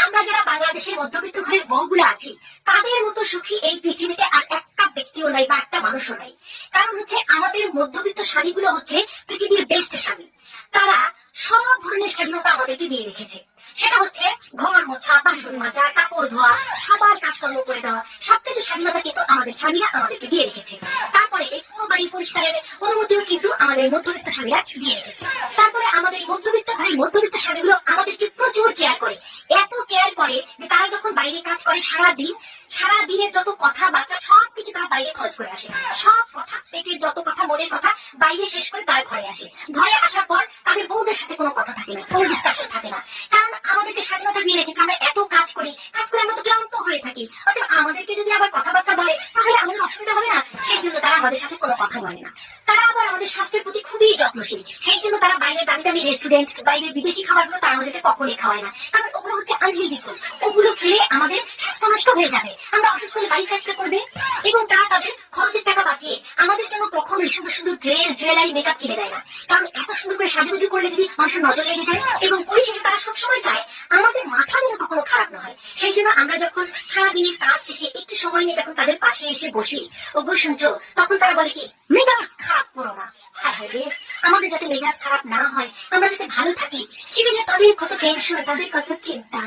আমরা যারা বাংলাদেশের মধ্যবিত্ত ঘরের বউগুলো আছি তাদের মতো সুখী এই পৃথিবীতে আর একটা ব্যক্তিও নাই বা একটা মানুষও নাই। কারণ হচ্ছে আমাদের মধ্যবিত্ত স্বামীগুলো হচ্ছে পৃথিবীর বেস্ট স্বামী। তারা সব ধরনের স্বাধীনতা আমাদেরকে দিয়ে রেখেছে। সেটা হচ্ছে ঘর মোছা, বাসন মাজা, কাপড় ধোয়া, সবার কাজকর্ম করে দেওয়া, সবকিছু স্বাধীনতা কিন্তু আমাদের স্বামীরা আমাদেরকে দিয়ে রেখেছে। তারপরে এই পুরো বাড়ি পরিষ্কারের অনুমতিও কিন্তু আমাদের মধ্যবিত্ত স্বামীরা দিয়ে রেখেছে। তারপরে আমাদের মধ্যবিত্ত ঘরের মধ্যবিত্ত স্বামীগুলো আমাদেরকে প্রচুর কেয়ার করে, এত কেয়ার করে যে তারা যখন বাইরে কাজ করে সারা দিনের যত কথা বার্তা সবকিছু তারা বাইরে খরচ করে আসে। সব কথা, পেটের যত কথা, মনের কথা বাইরে শেষ করে তারা ঘরে আসে। ঘরে আসার পর তাদের বউদের সাথে কোনো কথা থাকে না, কোনো ডিসকাশন থাকে না। কারণ আমাদেরকে স্বাধীনতা দিয়ে রেখেছে। আমরা এত কাজ করে আমরা তো ক্লান্ত হয়ে থাকি। অথবা আমাদেরকে যদি আবার কথাবার্তা বলে তাহলে আমাদের অসুবিধা হবে না। সেই জন্য তারা আমাদের সাথে কোনো কথা বলে না। তারা আবার আমাদের স্বাস্থ্যের প্রতি খুবই যত্নশীল। সেই জন্য তারা বাইরের দামি দামি রেস্টুরেন্ট, বাইরের বিদেশি খাবারগুলো তারা আমাদেরকে কখনোই খাওয়ায় না। কারণ ওগুলো হচ্ছে আনহেলদি ফুড। ওগুলো খেলে আমাদের স্বাস্থ্য নষ্ট হয়ে যাবে, আমরা অসুস্থ হয়ে বাড়ির কাজটা করবে। এবং তারা তাদের খরচের টাকা বাঁচিয়ে আমাদের জন্য কখনোই শুধু শুধু ড্রেস, জুয়েলারি, মেকআপ কিনে দেয় না। কারণ এত সুন্দর করে সাজুগুজু করলে যদি মানুষের নজর লেগে যায়, এবং পরিশেষে তারা সবসময় চায় আমাদের মাথা যেন কখনো খারাপ না হয়। সেই জন্য আমরা যখন সারাদিনের কাজ শেষে একটু সময় নিয়ে যখন তাদের পাশে এসে বসি, ওগো শুনছো, তখন তারা বলে কি, মেজাজ খারাপ করো না। আমাদের যাতে মেজাজ খারাপ না হয়, আমরা যাতে ভালো থাকি, সেটা নিয়ে তাদের কত টেনশন, তাদের কত চিন্তা।